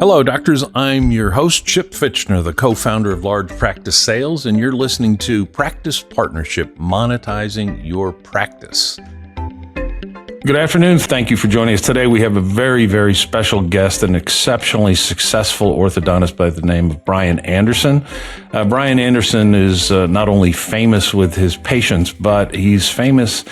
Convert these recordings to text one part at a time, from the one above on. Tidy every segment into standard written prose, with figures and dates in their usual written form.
Hello, doctors. I'm your host, Chip Fitchner, the co-founder of Large Practice Sales, and you're listening to Practice Partnership, Monetizing Your Practice. Good afternoon. Thank you for joining us today. We have a very, very special guest, an exceptionally successful orthodontist by the name of Brian Anderson. Brian Anderson is not only famous with his patients, but he's famous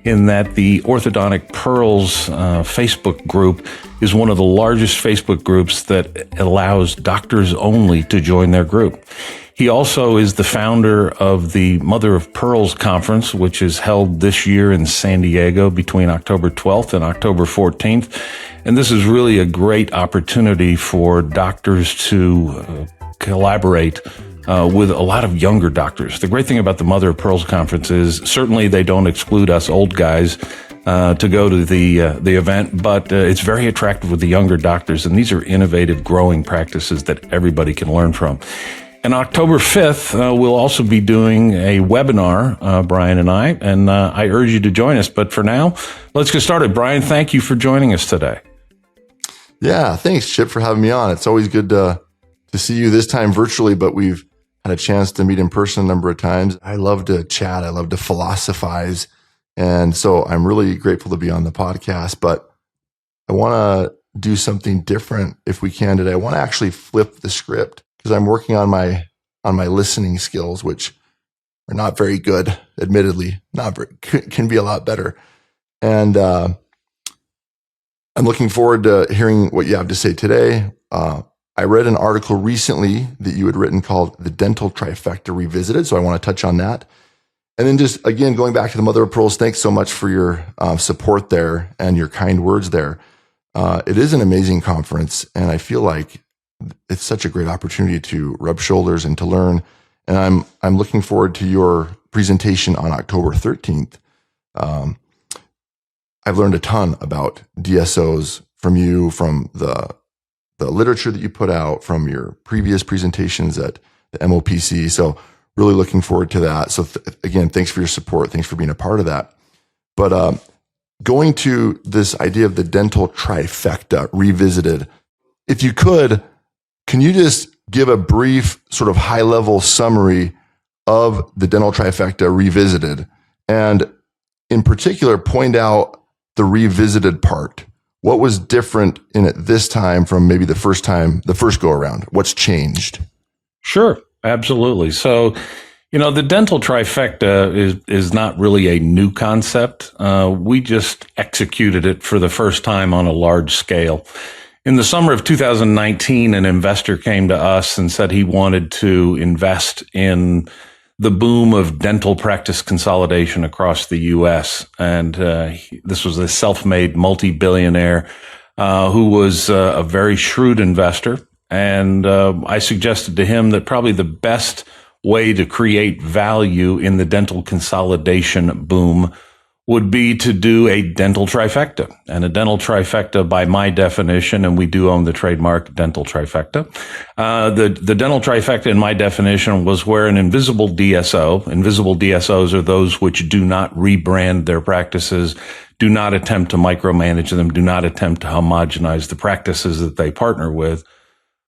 in that the Orthodontic Pearls Facebook group is one of the largest Facebook groups that allows doctors only to join their group. He also is the founder of the Mother of Pearls Conference, which is held this year in San Diego between October 12th and October 14th. And this is really a great opportunity for doctors to collaborate with a lot of younger doctors. The great thing about the Mother of Pearls Conference is certainly they don't exclude us old guys to go to the event, but it's very attractive with the younger doctors. And these are innovative, growing practices that everybody can learn from. And October 5th, we'll also be doing a webinar, Brian and I urge you to join us. But for now, let's get started. Brian, thank you for joining us today. Yeah, thanks, Chip, for having me on. It's always good to see you this time virtually, but we've had a chance to meet in person a number of times. I love to chat. I love to philosophize. And so I'm really grateful to be on the podcast, but I want to do something different if we can today. I want to actually flip the script because I'm working on my listening skills, which are not very good, admittedly, can be a lot better. And I'm looking forward to hearing what you have to say today. I read an article recently that you had written called The Dental Trifecta Revisited, so I want to touch on that. And then just, again, going back to the Mother of Pearls, thanks so much for your support there and your kind words there. It is an amazing conference, and I feel like it's such a great opportunity to rub shoulders and to learn. And I'm looking forward to your presentation on October 13th. I've learned a ton about DSOs from you, from the literature that you put out, from your previous presentations at the MOPC. So really looking forward to that. So again, thanks for your support. Thanks for being a part of that. But going to this idea of the dental trifecta revisited, if you could, can you just give a brief sort of high-level summary of the dental trifecta revisited, and in particular point out the revisited part? What was different in it this time from maybe the first go around? What's changed? Sure, absolutely. So, the dental trifecta is not really a new concept. We just executed it for the first time on a large scale. In the summer of 2019, an investor came to us and said he wanted to invest in the boom of dental practice consolidation across the U.S. And this was a self-made multi-billionaire who was a very shrewd investor. And I suggested to him that probably the best way to create value in the dental consolidation boom would be to do a dental trifecta. And a dental trifecta, by my definition, and we do own the trademark dental trifecta, the dental trifecta in my definition was where an invisible DSOs are those which do not rebrand their practices, do not attempt to micromanage them, do not attempt to homogenize the practices that they partner with.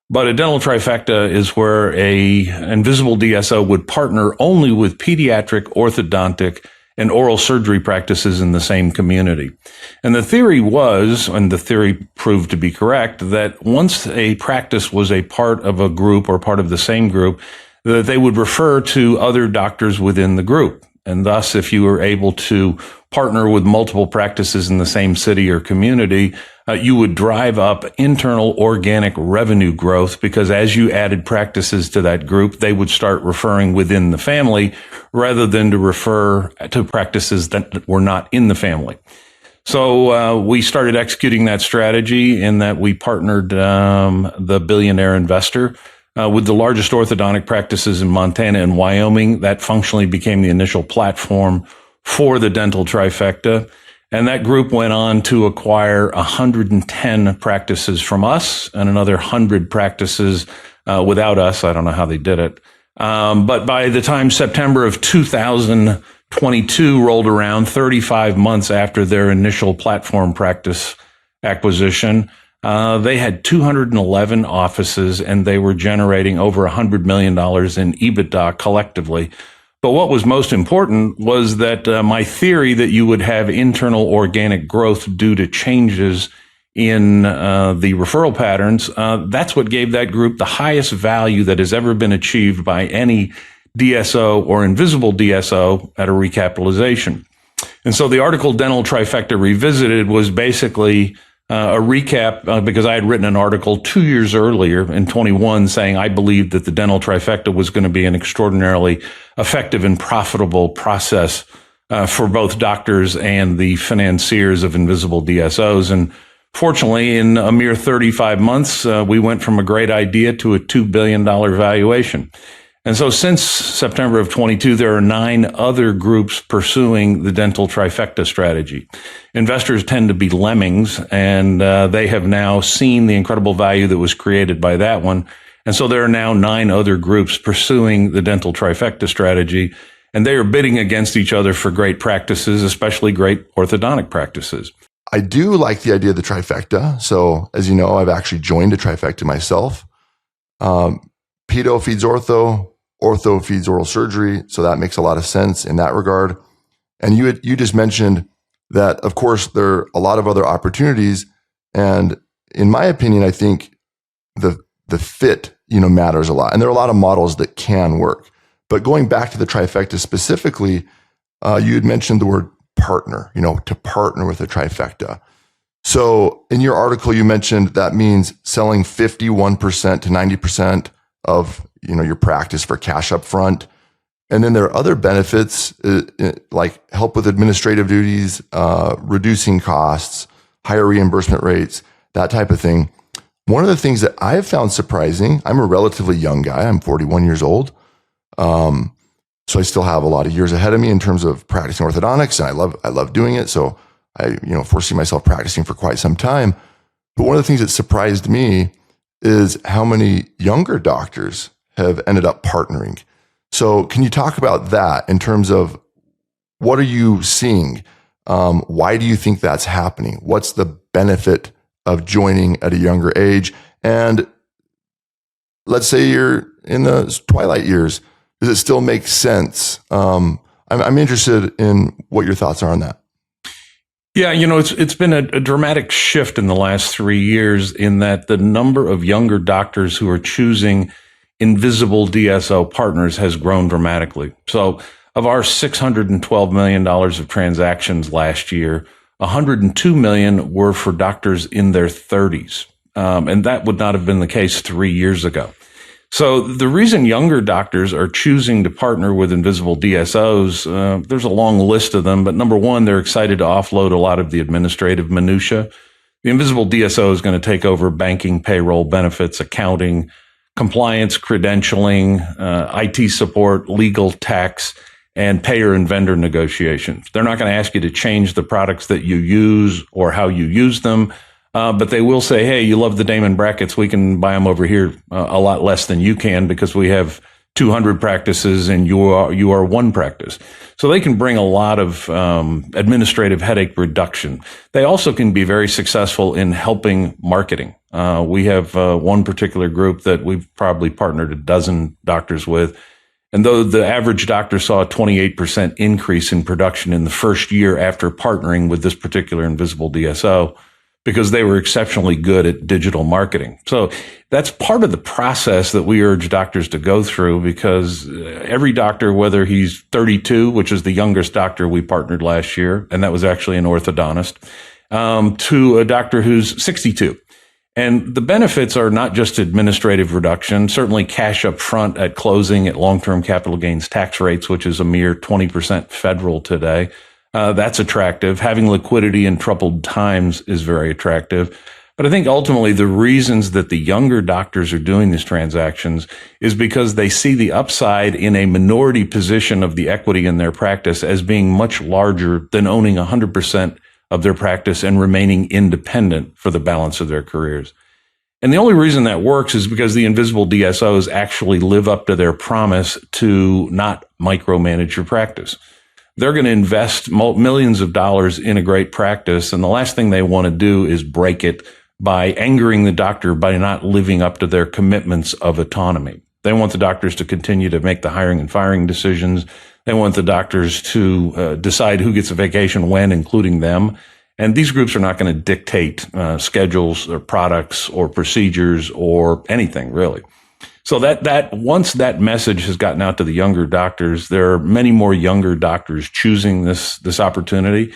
But a dental trifecta is where an invisible DSO would partner only with pediatric, orthodontic, and oral surgery practices in the same community. And the theory was, and the theory proved to be correct, that once a practice was a part of a group or part of the same group, that they would refer to other doctors within the group. And thus, if you were able to partner with multiple practices in the same city or community, you would drive up internal organic revenue growth, because as you added practices to that group, they would start referring within the family rather than to refer to practices that were not in the family. So we started executing that strategy in that we partnered the billionaire investor with the largest orthodontic practices in Montana and Wyoming. That functionally became the initial platform for the dental trifecta. And that group went on to acquire 110 practices from us and another 100 practices without us. I don't know how they did it. But by the time September of 2022 rolled around, 35 months after their initial platform practice acquisition, They had 211 offices, and they were generating over $100 million in EBITDA collectively. But what was most important was that my theory that you would have internal organic growth due to changes in the referral patterns, that's what gave that group the highest value that has ever been achieved by any DSO or invisible DSO at a recapitalization. And so the article Dental Trifecta Revisited was basically a recap because I had written an article 2 years earlier in 21 saying I believed that the dental trifecta was going to be an extraordinarily effective and profitable process for both doctors and the financiers of invisible DSOs. And fortunately, in a mere 35 months, we went from a great idea to a $2 billion valuation. And so since September of 22, there are 9 other groups pursuing the dental trifecta strategy. Investors tend to be lemmings, and they have now seen the incredible value that was created by that one. And so there are now 9 other groups pursuing the dental trifecta strategy, and they are bidding against each other for great practices, especially great orthodontic practices. I do like the idea of the trifecta. So as you know, I've actually joined a trifecta myself. Pedo feeds ortho. Ortho feeds oral surgery, so that makes a lot of sense in that regard. And you just mentioned that, of course, there are a lot of other opportunities, and in my opinion, I think the fit matters a lot. And there are a lot of models that can work. But going back to the trifecta specifically, you had mentioned the word partner. To partner with a trifecta. So in your article, you mentioned that means selling 51% to 90% of your practice for cash up front. And then there are other benefits like help with administrative duties, reducing costs, higher reimbursement rates, that type of thing. One of the things that I have found surprising, I'm a relatively young guy. I'm 41 years old. So I still have a lot of years ahead of me in terms of practicing orthodontics, and I love doing it. So I foresee myself practicing for quite some time. But one of the things that surprised me is how many younger doctors have ended up partnering. So can you talk about that in terms of what are you seeing? Why do you think that's happening? What's the benefit of joining at a younger age? And let's say you're in the twilight years. Does it still make sense? I'm interested in what your thoughts are on that. Yeah, it's been a dramatic shift in the last 3 years in that the number of younger doctors who are choosing invisible DSO partners has grown dramatically. So of our $612 million of transactions last year, 102 million were for doctors in their 30s. And that would not have been the case 3 years ago. So the reason younger doctors are choosing to partner with invisible DSOs, there's a long list of them, but number one, they're excited to offload a lot of the administrative minutia. The invisible DSO is going to take over banking, payroll, benefits, accounting, compliance, credentialing, IT support, legal, tax, and payer and vendor negotiations. They're not going to ask you to change the products that you use or how you use them. But they will say, hey, you love the Damon brackets. We can buy them over here a lot less than you can because we have 200 practices and you are one practice. So they can bring a lot of administrative headache reduction. They also can be very successful in helping marketing. We have one particular group that we've probably partnered a dozen doctors with. And though the average doctor saw a 28% increase in production in the first year after partnering with this particular invisible DSO, because they were exceptionally good at digital marketing. So that's part of the process that we urge doctors to go through, because every doctor, whether he's 32, which is the youngest doctor we partnered last year, and that was actually an orthodontist, to a doctor who's 62. And the benefits are not just administrative reduction, certainly cash up front at closing at long-term capital gains tax rates, which is a mere 20% federal today. That's attractive. Having liquidity in troubled times is very attractive. But I think ultimately the reasons that the younger doctors are doing these transactions is because they see the upside in a minority position of the equity in their practice as being much larger than owning 100% of their practice and remaining independent for the balance of their careers. And the only reason that works is because the invisible DSOs actually live up to their promise to not micromanage your practice. They're going to invest millions of dollars in a great practice, and the last thing they want to do is break it by angering the doctor by not living up to their commitments of autonomy. They want the doctors to continue to make the hiring and firing decisions. They want the doctors to decide who gets a vacation when, including them. And these groups are not going to dictate schedules or products or procedures or anything, really. So that once that message has gotten out to the younger doctors, there are many more younger doctors choosing this opportunity.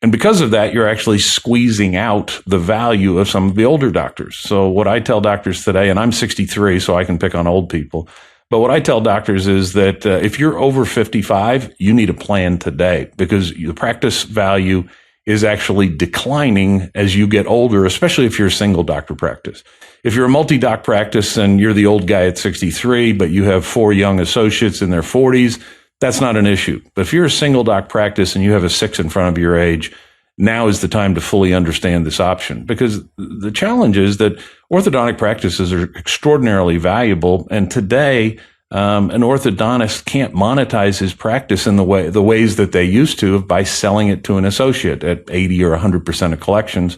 And because of that, you're actually squeezing out the value of some of the older doctors. So what I tell doctors today, and I'm 63, so I can pick on old people, but what I tell doctors is that if you're over 55, you need a plan today, because the practice value is actually declining as you get older, especially if you're a single doctor practice. If you're a multi-doc practice and you're the old guy at 63, but you have 4 young associates in their 40s, that's not an issue. But if you're a single doc practice and you have a 6 in front of your age, now is the time to fully understand this option. Because the challenge is that orthodontic practices are extraordinarily valuable. And today, an orthodontist can't monetize his practice in the ways that they used to by selling it to an associate at 80 or 100% of collections.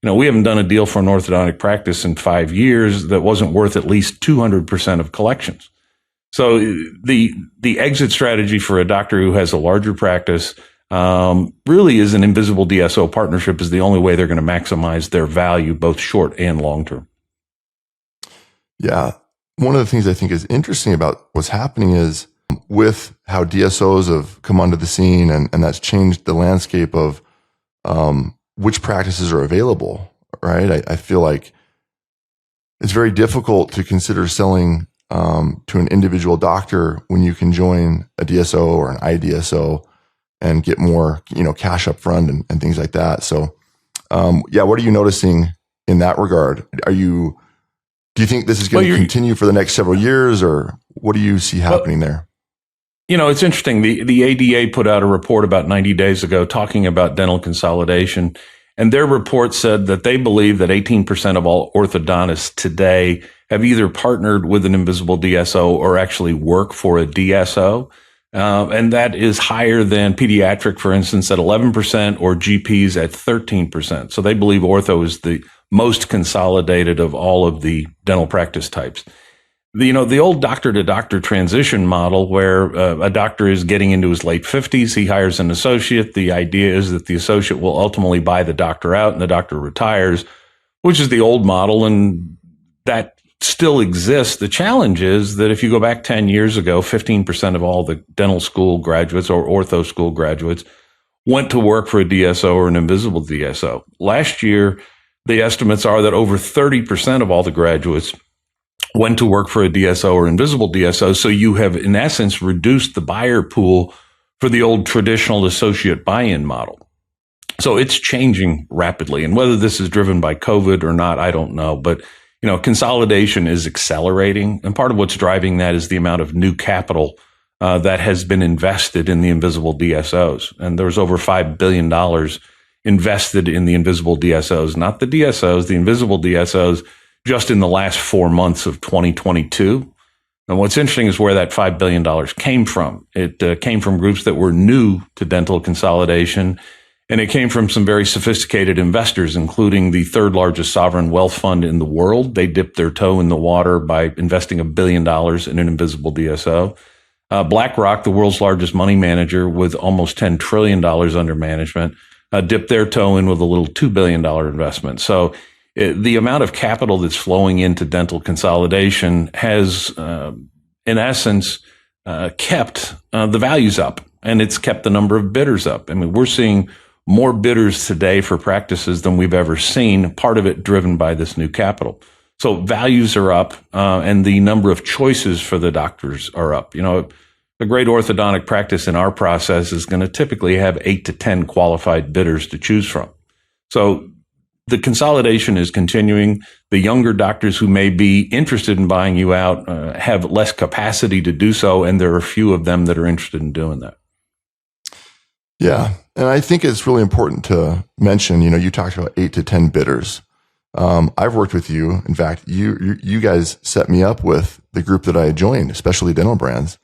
We haven't done a deal for an orthodontic practice in 5 years that wasn't worth at least 200% of collections. So the exit strategy for a doctor who has a larger practice really is an invisible DSO partnership is the only way they're going to maximize their value, both short and long term. Yeah. One of the things I think is interesting about what's happening is with how DSOs have come onto the scene, and that's changed the landscape of which practices are available, right? I feel like it's very difficult to consider selling to an individual doctor when you can join a DSO or an IDSO and get more, cash up front and things like that. So, what are you noticing in that regard? Do you think this is going to continue for the next several years, or what do you see happening there? It's interesting. The ADA put out a report about 90 days ago talking about dental consolidation. And their report said that they believe that 18% of all orthodontists today have either partnered with an invisible DSO or actually work for a DSO. And that is higher than pediatric, for instance, at 11% or GPs at 13%. So they believe ortho is the most consolidated of all of the dental practice types. The old doctor to doctor transition model where a doctor is getting into his late 50s, he hires an associate. The idea is that the associate will ultimately buy the doctor out and the doctor retires, which is the old model. And that still exists. The challenge is that if you go back 10 years ago, 15% of all the dental school graduates or ortho school graduates went to work for a DSO or an invisible DSO. Last year, the estimates are that over 30% of all the graduates went to work for a DSO or invisible DSO. So you have, in essence, reduced the buyer pool for the old traditional associate buy-in model. So it's changing rapidly. And whether this is driven by COVID or not, I don't know. But, consolidation is accelerating. And part of what's driving that is the amount of new capital that has been invested in the invisible DSOs. And there's over $5 billion invested in the invisible DSOs, not the DSOs, the invisible DSOs, just in the last 4 months of 2022. And what's interesting is where that $5 billion came from. It came from groups that were new to dental consolidation, and it came from some very sophisticated investors, including the third largest sovereign wealth fund in the world. They dipped their toe in the water by investing $1 billion in an invisible DSO. BlackRock, the world's largest money manager with almost $10 trillion under management, dipped their toe in with a little $2 billion investment. So the amount of capital that's flowing into dental consolidation has, in essence, kept the values up, and it's kept the number of bidders up. I mean, we're seeing more bidders today for practices than we've ever seen, part of it driven by this new capital. So values are up, and the number of choices for the doctors are up. A great orthodontic practice in our process is going to typically have 8 to 10 qualified bidders to choose from. So the consolidation is continuing. The younger doctors who may be interested in buying you out have less capacity to do so, and there are a few of them that are interested in doing that. Yeah, and I think it's really important to mention, you talked about 8 to 10 bidders. I've worked with you. In fact, you guys set me up with the group that I joined, especially Dental Brands.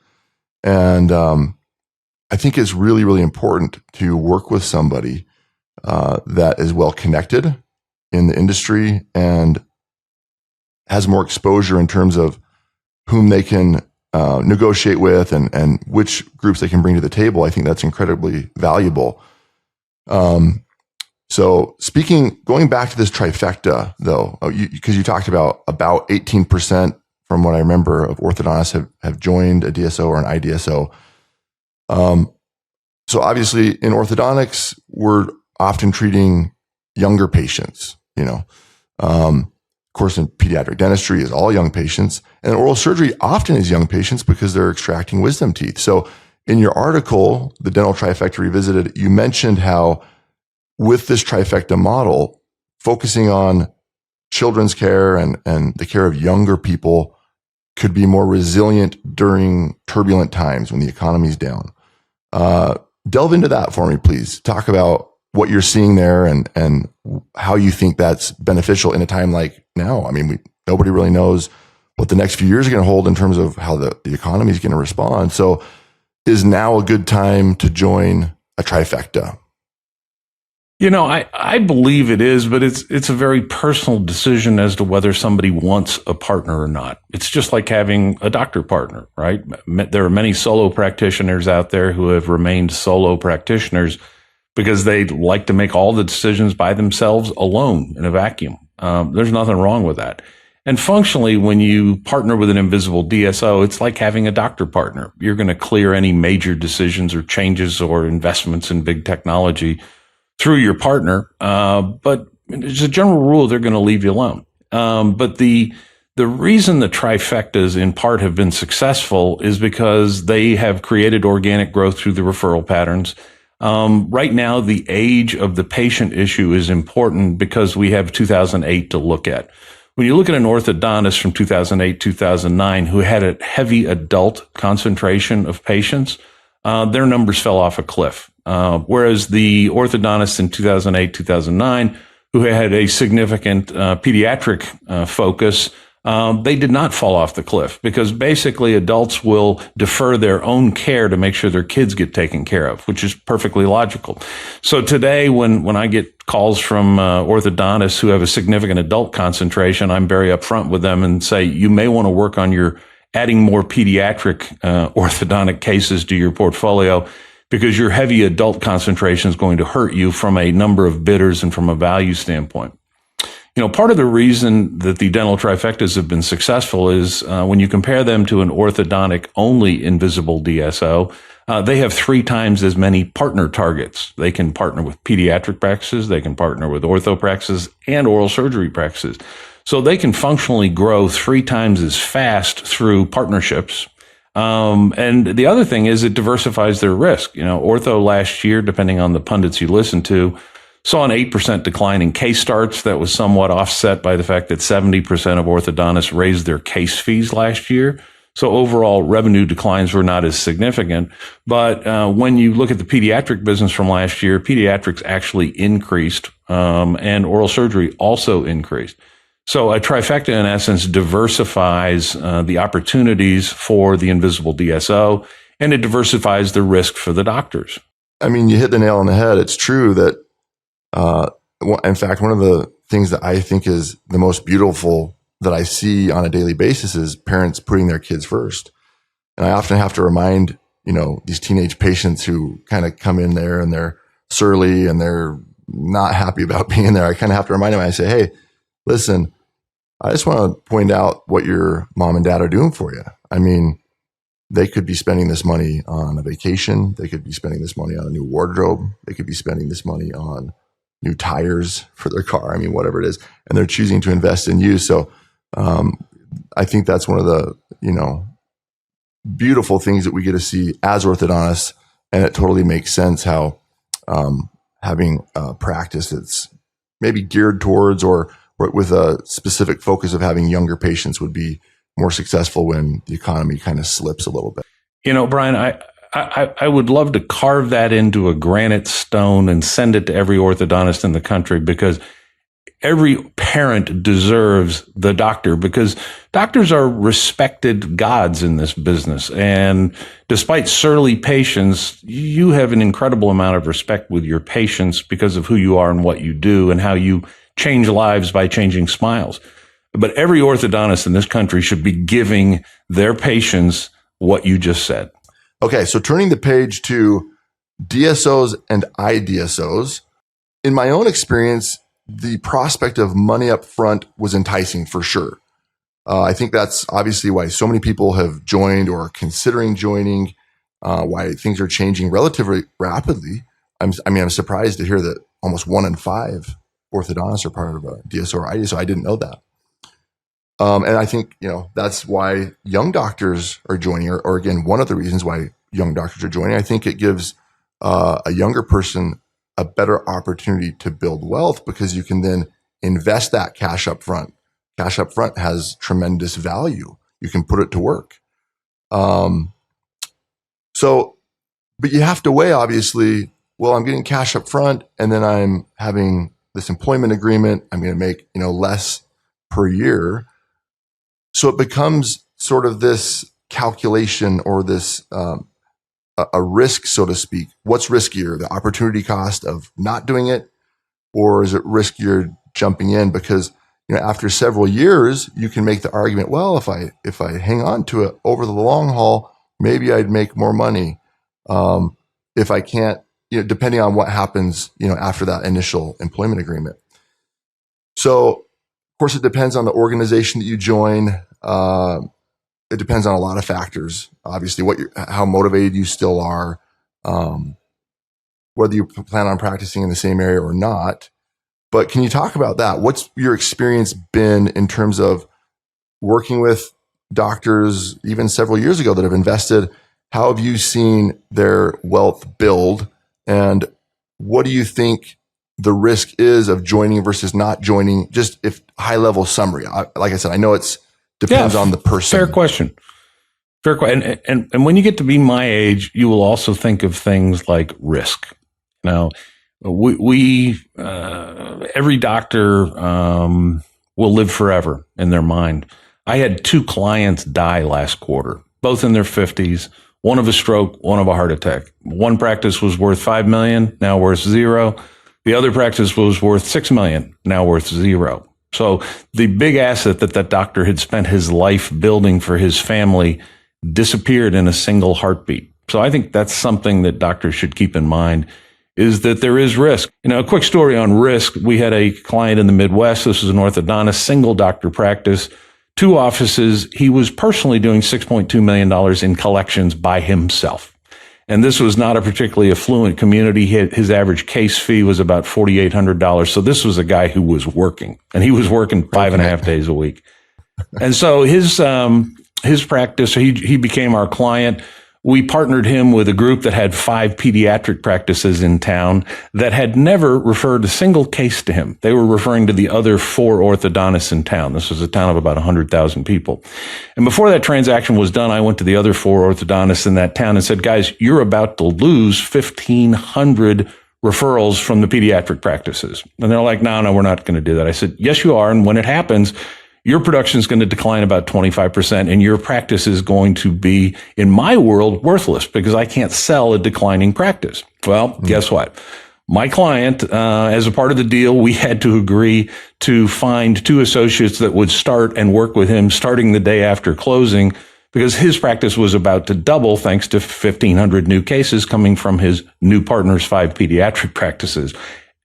And I think it's really, really important to work with somebody that is well connected in the industry and has more exposure in terms of whom they can negotiate with and which groups they can bring to the table, I think that's incredibly valuable. So going back to this trifecta though, because you talked about 18% from what I remember of orthodontists have joined a DSO or an IDSO. So obviously in orthodontics, we're often treating younger patients, of course, in pediatric dentistry is all young patients, and oral surgery often is young patients because they're extracting wisdom teeth. So in your article, the Dental Trifecta Revisited, you mentioned how with this trifecta model, focusing on children's care and the care of younger people could be more resilient during turbulent times when the economy's down. Delve into that for me, please. Talk about what you're seeing there and how you think that's beneficial in a time like now. I mean, nobody really knows what the next few years are going to hold in terms of how the economy is going to respond. So is now a good time to join a trifecta? I believe it is, but it's a very personal decision as to whether somebody wants a partner or not. It's just like having a doctor partner, right? There are many solo practitioners out there who have remained solo practitioners because they like to make all the decisions by themselves alone in a vacuum. There's nothing wrong with that. And functionally, when you partner with an invisible DSO, it's like having a doctor partner. You're going to clear any major decisions or changes or investments in big technology through your partner. But as a general rule, they're going to leave you alone. But the reason the trifectas in part have been successful is because they have created organic growth through the referral patterns. Right now, the age of the patient issue is important because we have 2008 to look at. When you look at an orthodontist from 2008, 2009, who had a heavy adult concentration of patients, their numbers fell off a cliff. Whereas the orthodontists in 2008, 2009, who had a significant pediatric focus, they did not fall off the cliff because basically adults will defer their own care to make sure their kids get taken care of, which is perfectly logical. So today, when I get calls from orthodontists who have a significant adult concentration, I'm very upfront with them and say, you may want to work on adding more pediatric orthodontic cases to your portfolio because your heavy adult concentration is going to hurt you from a number of bidders and from a value standpoint. Part of the reason that the dental trifectas have been successful is when you compare them to an orthodontic only invisible DSO, they have 3 times as many partner targets. They can partner with pediatric practices, they can partner with ortho practices and oral surgery practices. So they can functionally grow 3 times as fast through partnerships. And the other thing is it diversifies their risk. Ortho last year, depending on the pundits you listen to, saw an 8% decline in case starts that was somewhat offset by the fact that 70% of orthodontists raised their case fees last year. So overall revenue declines were not as significant. But when you look at the pediatric business from last year, pediatrics actually increased, and oral surgery also increased. So a trifecta, in essence, diversifies the opportunities for the invisible DSO, and it diversifies the risk for the doctors. I mean, you hit the nail on the head. It's true that in fact, one of the things that I think is the most beautiful that I see on a daily basis is parents putting their kids first. And I often have to remind, these teenage patients who kind of come in there and they're surly and they're not happy about being there. I kind of have to remind them. I say, hey, listen, I just want to point out what your mom and dad are doing for you. I mean, they could be spending this money on a vacation. They could be spending this money on a new wardrobe. They could be spending this money on new tires for their car. I mean, whatever it is. And they're choosing to invest in you. So I think that's one of the, beautiful things that we get to see as orthodontists. And it totally makes sense how having a practice that's maybe geared towards or with a specific focus of having younger patients would be more successful when the economy kind of slips a little bit. Brian, I would love to carve that into a granite stone and send it to every orthodontist in the country because every parent deserves the doctor because doctors are respected gods in this business. And despite surly patients, you have an incredible amount of respect with your patients because of who you are and what you do and how you change lives by changing smiles. But every orthodontist in this country should be giving their patients what you just said. Okay, so turning the page to DSOs and IDSOs, in my own experience, the prospect of money up front was enticing for sure. I think that's obviously why so many people have joined or are considering joining, why things are changing relatively rapidly. I'm surprised to hear that almost 1 in 5 orthodontists are part of a DSO or IDSO. I didn't know that. And I think, that's why young doctors are joining, or again, one of the reasons why young doctors are joining. I think it gives a younger person a better opportunity to build wealth because you can then invest that cash up front. Cash up front has tremendous value. You can put it to work. But you have to weigh, obviously, well, I'm getting cash up front and then I'm having this employment agreement. I'm going to make, less per year. So it becomes sort of this calculation or this a risk, so to speak. What's riskier, the opportunity cost of not doing it, or is it riskier jumping in? Because after several years, you can make the argument, well, if I hang on to it over the long haul, maybe I'd make more money. If I can't, depending on what happens, after that initial employment agreement. So, of course, it depends on the organization that you join. It depends on a lot of factors. Obviously, how motivated you still are, whether you plan on practicing in the same area or not. But can you talk about that? What's your experience been in terms of working with doctors even several years ago that have invested? How have you seen their wealth build? And what do you think the risk is of joining versus not joining? Just if high level summary. Like I said, I know it's depends on the person. Fair question. And when you get to be my age, you will also think of things like risk. Now, we every doctor will live forever in their mind. I had 2 clients die last quarter, both in their 50s, one of a stroke, one of a heart attack. One practice was worth $5 million, now worth 0. The other practice was worth $6 million, now worth 0. So the big asset that doctor had spent his life building for his family disappeared in a single heartbeat. So I think that's something that doctors should keep in mind, is that there is risk. A quick story on risk. We had a client in the Midwest. This was an orthodontist, single doctor practice, 2 offices. He was personally doing $6.2 million in collections by himself. And this was not a particularly affluent community. His average case fee was about $4,800. So this was a guy who was working, and he was working 5.5 days a week. And so his practice, he became our client. We partnered him with a group that had 5 pediatric practices in town that had never referred a single case to him. They were referring to the other 4 orthodontists in town. This was a town of about 100,000 people. And before that transaction was done, I went to the other 4 orthodontists in that town and said, guys, you're about to lose 1,500 referrals from the pediatric practices. And they're like, no, we're not going to do that. I said, yes, you are. And when it happens, your production is going to decline about 25%, and your practice is going to be, in my world, worthless because I can't sell a declining practice. Well, guess what? My client, as a part of the deal, we had to agree to find 2 associates that would start and work with him starting the day after closing, because his practice was about to double thanks to 1,500 new cases coming from his new partner's 5 pediatric practices.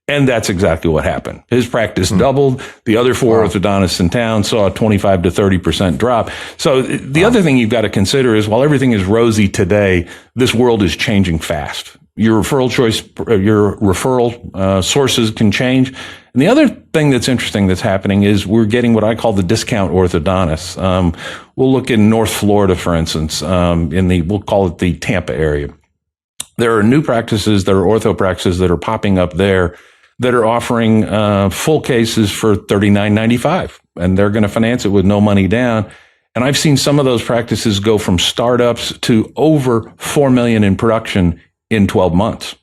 And that's exactly what happened. His practice doubled. The other 4 orthodontists in town saw a 25 to 30% drop. So the other thing you've got to consider is, while everything is rosy today, this world is changing fast. Your referral sources can change. And the other thing that's interesting that's happening is we're getting what I call the discount orthodontists. We'll look in North Florida, for instance, we'll call it the Tampa area. There are new practices, there are ortho practices that are popping up there that are offering full cases for $39.95, and they're going to finance it with no money down. And I've seen some of those practices go from startups to over $4 million in production in 12 months.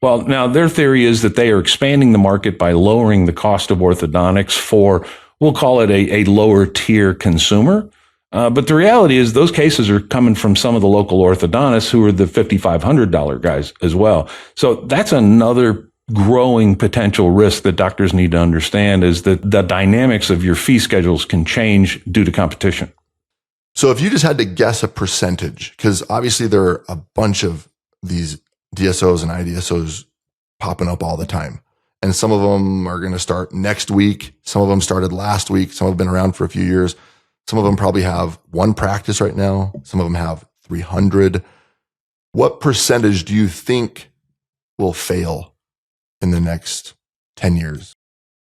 Well, now their theory is that they are expanding the market by lowering the cost of orthodontics for, we'll call it a lower tier consumer. But the reality is those cases are coming from some of the local orthodontists who are the $5,500 guys as well. So that's another growing potential risk that doctors need to understand is that the dynamics of your fee schedules can change due to competition. So if you just had to guess a percentage, because obviously there are a bunch of these DSOs and IDSOs popping up all the time. And some of them are going to start next week. Some of them started last week. Some have been around for a few years. Some of them probably have one practice right now. Some of them have 300. What percentage do you think will fail in the next 10 years?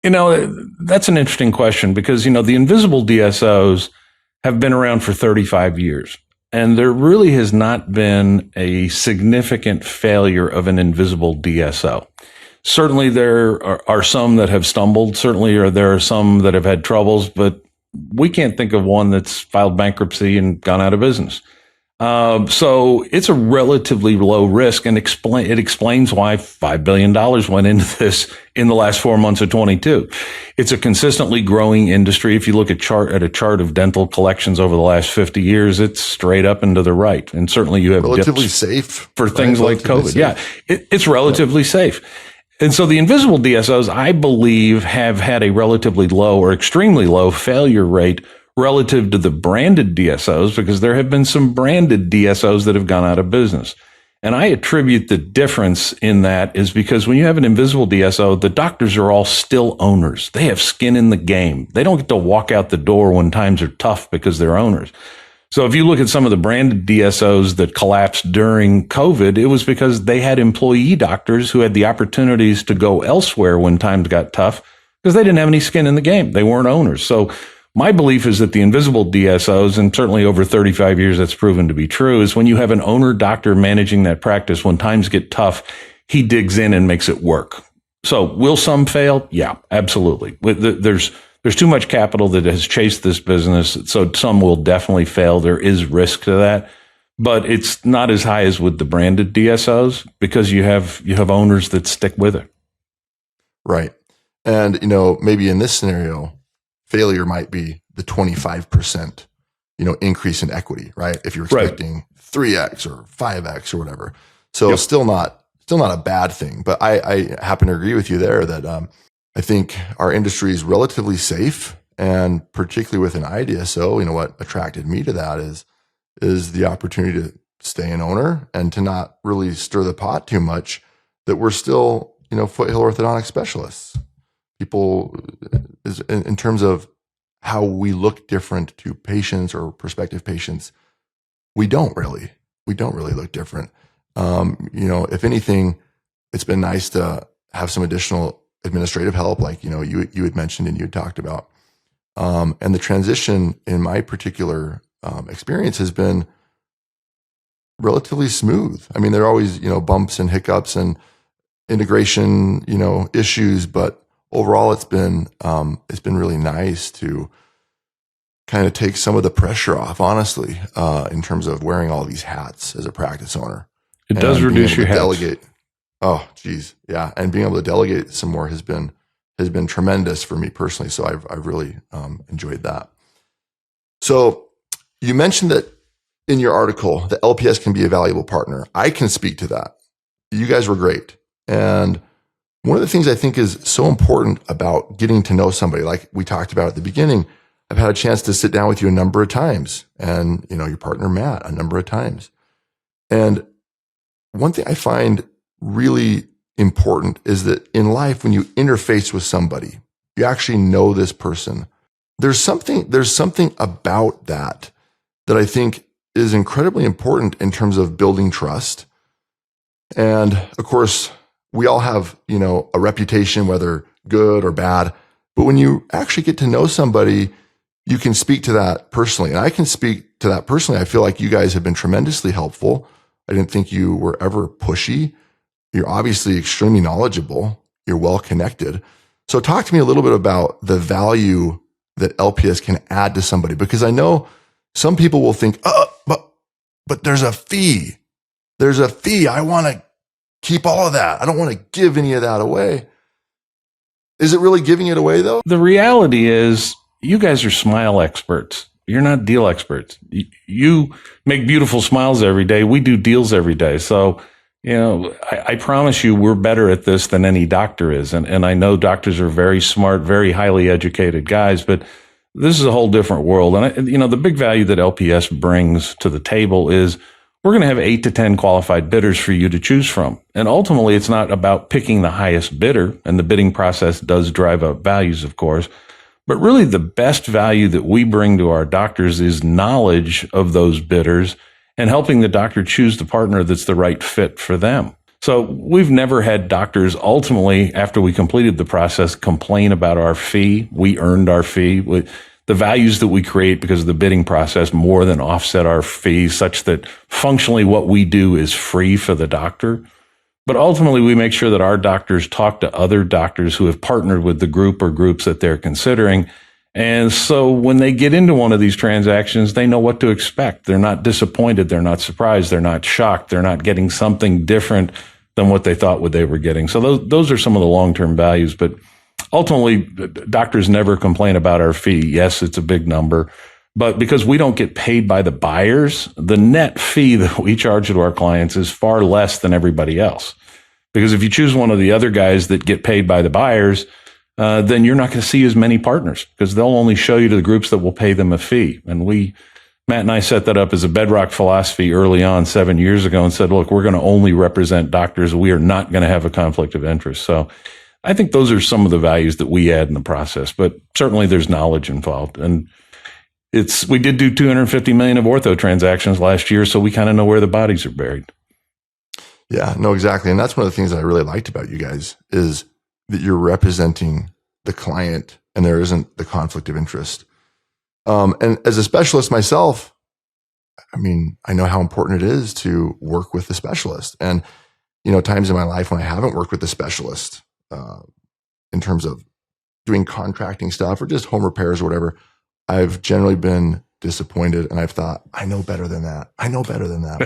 That's an interesting question because, the invisible DSOs have been around for 35 years. And there really has not been a significant failure of an invisible DSO. Certainly there are some that have stumbled. Certainly there are some that have had troubles, but we can't think of one that's filed bankruptcy and gone out of business. So it's a relatively low risk, and it explains why $5 billion went into this in the last 4 months of 22. It's a consistently growing industry. If you look at a chart of dental collections over the last 50 years, it's straight up and to the right. And certainly you have relatively dips safe for things like COVID. Safe. Yeah, it's relatively safe. And so the invisible DSOs, I believe, have had a relatively low or extremely low failure rate relative to the branded DSOs, because there have been some branded DSOs that have gone out of business. And I attribute the difference in that is because when you have an invisible DSO, the doctors are all still owners. They have skin in the game. They don't get to walk out the door when times are tough because they're owners. So if you look at some of the branded DSOs that collapsed during COVID, it was because they had employee doctors who had the opportunities to go elsewhere when times got tough because they didn't have any skin in the game. They weren't owners. So my belief is that the invisible DSOs, and certainly over 35 years that's proven to be true, is when you have an owner doctor managing that practice, when times get tough, he digs in and makes it work. So will some fail? Yeah, absolutely. There's too much capital that has chased this business, so some will definitely fail. There is risk to that, but it's not as high as with the branded DSOs because you have owners that stick with it. Right. And, maybe in this scenario, failure might be the 25%, increase in equity, right? If you're expecting 3x or 5x or whatever. So still not a bad thing, but I happen to agree with you there that, I think our industry is relatively safe, and particularly with an IDSO, what attracted me to that is the opportunity to stay an owner and to not really stir the pot too much, that we're still, foothill orthodontic specialists. People, in terms of how we look different to patients or prospective patients, we don't really look different. If anything, it's been nice to have some additional administrative help, like you had mentioned and you had talked about, and the transition in my particular experience has been relatively smooth. I mean, there are always bumps and hiccups and integration issues, but overall it's been really nice to kind of take some of the pressure off, honestly, in terms of wearing all these hats as a practice owner. It does reduce your hats. Delegate. Oh, geez. Yeah. And being able to delegate some more has been tremendous for me personally. So I've really enjoyed that. So you mentioned that in your article, the LPS can be a valuable partner. I can speak to that. You guys were great. And one of the things I think is so important about getting to know somebody, like we talked about at the beginning, I've had a chance to sit down with you a number of times, and your partner, Matt, a number of times. And one thing I find really important is that in life, when you interface with somebody, you actually know this person. There's something about that I think is incredibly important in terms of building trust. And of course, we all have, a reputation, whether good or bad, but when you actually get to know somebody, you can speak to that personally. And I can speak to that personally. I feel like you guys have been tremendously helpful. I didn't think you were ever pushy. You're obviously extremely knowledgeable. You're well connected. So talk to me a little bit about the value that LPS can add to somebody, because I know some people will think, but there's a fee. There's a fee. I want to keep all of that. I don't want to give any of that away. Is it really giving it away though? The reality is you guys are smile experts. You're not deal experts. You make beautiful smiles every day. We do deals every day. So I promise you we're better at this than any doctor is. And I know doctors are very smart, very highly educated guys, but this is a whole different world. And, the big value that LPS brings to the table is we're going to have 8 to 10 qualified bidders for you to choose from. And ultimately, it's not about picking the highest bidder, and the bidding process does drive up values, of course. But really, the best value that we bring to our doctors is knowledge of those bidders and helping the doctor choose the partner that's the right fit for them. So we've never had doctors ultimately, after we completed the process, complain about our fee. We earned our fee. The values that we create because of the bidding process more than offset our fees, such that functionally what we do is free for the doctor. But ultimately, we make sure that our doctors talk to other doctors who have partnered with the group or groups that they're considering. And so when they get into one of these transactions, they know what to expect. They're not disappointed. They're not surprised. They're not shocked. They're not getting something different than what they thought what they were getting. So those are some of the long-term values. But ultimately, doctors never complain about our fee. Yes, it's a big number. But because we don't get paid by the buyers, the net fee that we charge to our clients is far less than everybody else. Because if you choose one of the other guys that get paid by the buyers, then you're not going to see as many partners because they'll only show you to the groups that will pay them a fee. And Matt and I set that up as a bedrock philosophy early on 7 years ago and said, look, we're going to only represent doctors. We are not going to have a conflict of interest. So I think those are some of the values that we add in the process, but certainly there's knowledge involved. And we did do 250 million of ortho transactions last year, so we kind of know where the bodies are buried. Yeah, no, exactly. And that's one of the things that I really liked about you guys is that you're representing the client and there isn't the conflict of interest. And as a specialist myself, I mean, I know how important it is to work with the specialist. And, times in my life when I haven't worked with the specialist in terms of doing contracting stuff or just home repairs or whatever, I've generally been disappointed and I've thought, I know better than that.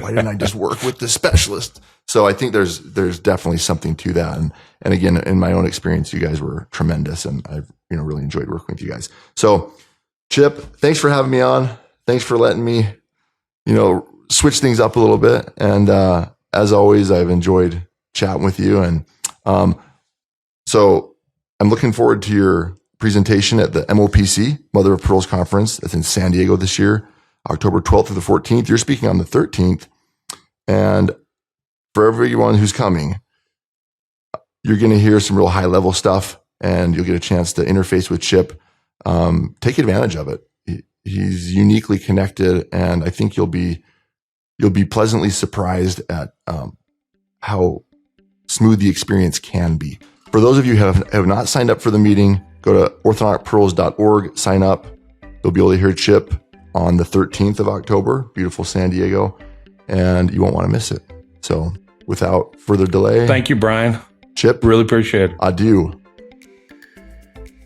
Why didn't I just work with the specialist? So I think there's definitely something to that. And again, in my own experience, you guys were tremendous and I've, really enjoyed working with you guys. So Chip, thanks for having me on. Thanks for letting me, switch things up a little bit. And as always, I've enjoyed chatting with you. And so I'm looking forward to your presentation at the MOPC, Mother of Pearls Conference. That's in San Diego this year, October 12th through the 14th. You're speaking on the 13th. And for everyone who's coming, you're going to hear some real high level stuff and you'll get a chance to interface with Chip. Take advantage of it. He's uniquely connected and I think you'll be pleasantly surprised at how smooth the experience can be. For those of you who have not signed up for the meeting, go to orthodonticpearls.org, sign up. You'll be able to hear Chip on the 13th of October, beautiful San Diego, and you won't want to miss it. So without further delay. Thank you, Brian. Chip. Really appreciate it. Adieu.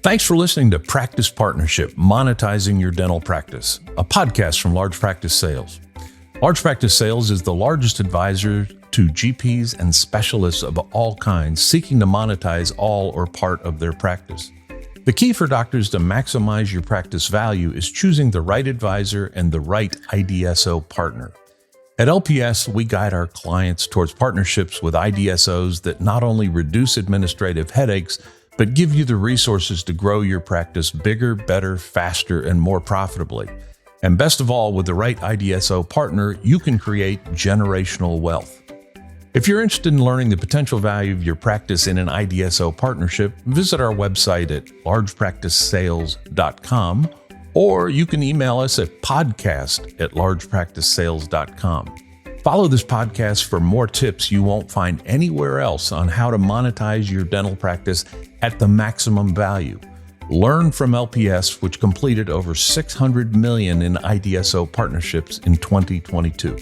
Thanks for listening to Practice Partnership, Monetizing Your Dental Practice, a podcast from Large Practice Sales. Large Practice Sales is the largest advisor to GPs and specialists of all kinds seeking to monetize all or part of their practice. The key for doctors to maximize your practice value is choosing the right advisor and the right IDSO partner. At LPS, we guide our clients towards partnerships with IDSOs that not only reduce administrative headaches, but give you the resources to grow your practice bigger, better, faster, and more profitably. And best of all, with the right IDSO partner, you can create generational wealth. If you're interested in learning the potential value of your practice in an IDSO partnership, visit our website at largepracticesales.com, or you can email us at podcast@largepracticesales.com. Follow this podcast for more tips you won't find anywhere else on how to monetize your dental practice at the maximum value. Learn from LPS, which completed over $600 million in IDSO partnerships in 2022.